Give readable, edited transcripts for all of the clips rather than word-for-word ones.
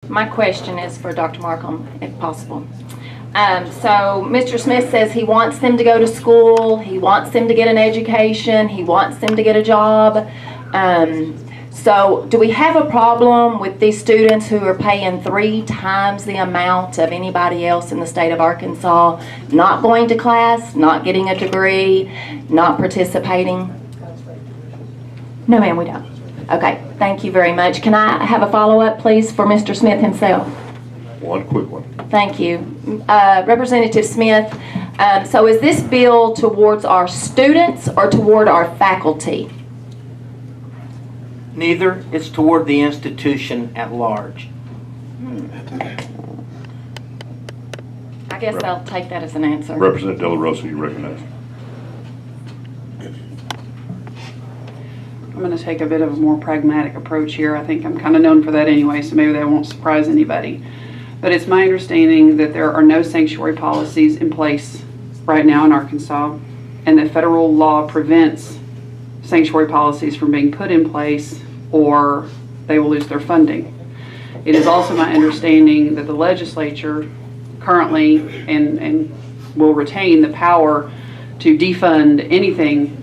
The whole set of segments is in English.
My question is for Dr. Markham, if possible. So Mr. Smith says he wants them to go to school, he wants them to get an education, he wants them to get a job. So do we have a problem with these students who are paying 3 times the amount of anybody else in the state of Arkansas, not going to class, not getting a degree, not participating? No, ma'am, we don't. Okay, thank you very much. Can I have a follow-up, please, for Mr. Smith himself? One quick one. Thank you. Representative Smith, so is this bill towards our students or toward our faculty? Neither. It's toward the institution at large. I guess I'll take that as an answer. Representative De La Rosa, you recognize. I'm going to take a bit of a more pragmatic approach here. I think I'm kind of known for that anyway, so maybe that won't surprise anybody. But it's my understanding that there are no sanctuary policies in place right now in Arkansas, and that federal law prevents sanctuary policies from being put in place, or they will lose their funding. It is also my understanding that the legislature currently and will retain the power to defund anything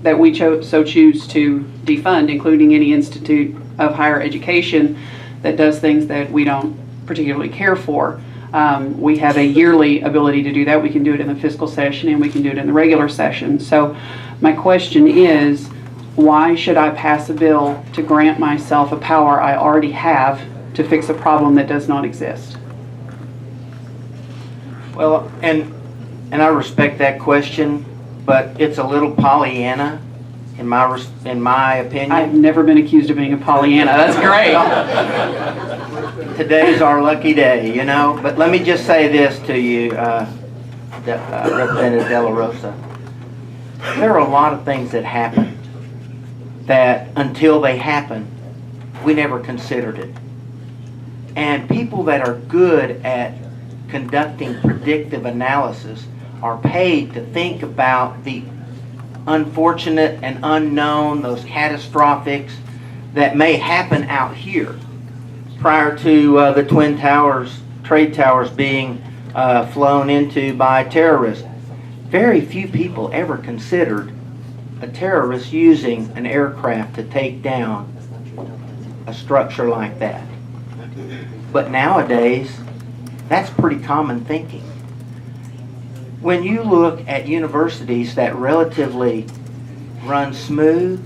that we so choose to defund, including any institute of higher education that does things that we don't particularly care for. We have a yearly ability to do that. We can do it in the fiscal session and we can do it in the regular session. So my question is, why should I pass a bill to grant myself a power I already have to fix a problem that does not exist? Well, and I respect that question, but it's a little Pollyanna, in my opinion. I've never been accused of being a Pollyanna. That's great. Today's our lucky day, you know. But let me just say this to you, Representative De La Rosa. There are a lot of things that happen that, until they happen, we never considered it. And people that are good at conducting predictive analysis are paid to think about the unfortunate and unknown, those catastrophics that may happen out here prior to the Twin Towers, trade towers being flown into by terrorists. Very few people ever considered a terrorist using an aircraft to take down a structure like that. But nowadays, that's pretty common thinking. When you look at universities that relatively run smooth,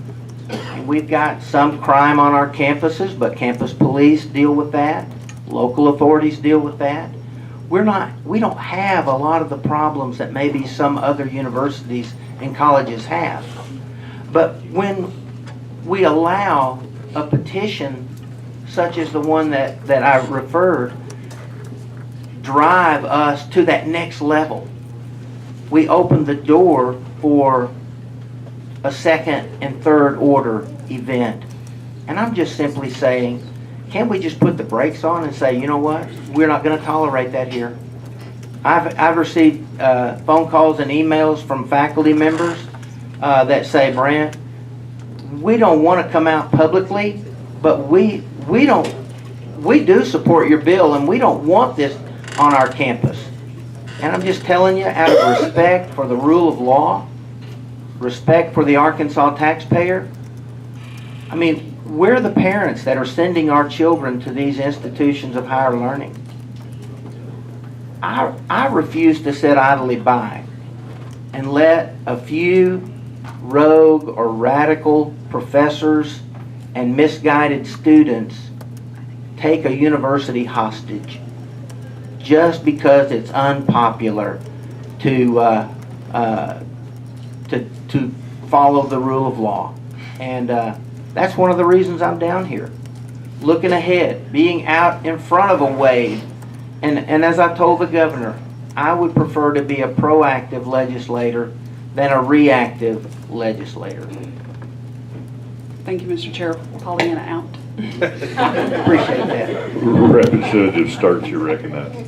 and we've got some crime on our campuses, but campus police deal with that, local authorities deal with that. We don't have a lot of the problems that maybe some other universities and colleges have. But when we allow a petition such as the one that I referred, drive us to that next level, we open the door for a second and third order event. And I'm just simply saying, can't we just put the brakes on and say, you know what, we're not going to tolerate that here. I've received phone calls and emails from faculty members that say, Brent, we don't want to come out publicly, but we do support your bill, and we don't want this on our campus. And I'm just telling you, out of respect for the rule of law, respect for the Arkansas taxpayer, I mean, we're the parents that are sending our children to these institutions of higher learning. I refuse to sit idly by and let a few rogue or radical professors and misguided students take a university hostage just because it's unpopular to follow the rule of law. And that's one of the reasons I'm down here, looking ahead, being out in front of a wave. And as I told the governor, I would prefer to be a proactive legislator than a reactive legislator. Thank you, Mr. Chair. Pollyanna out. Appreciate that. Representative Starks, you recognize.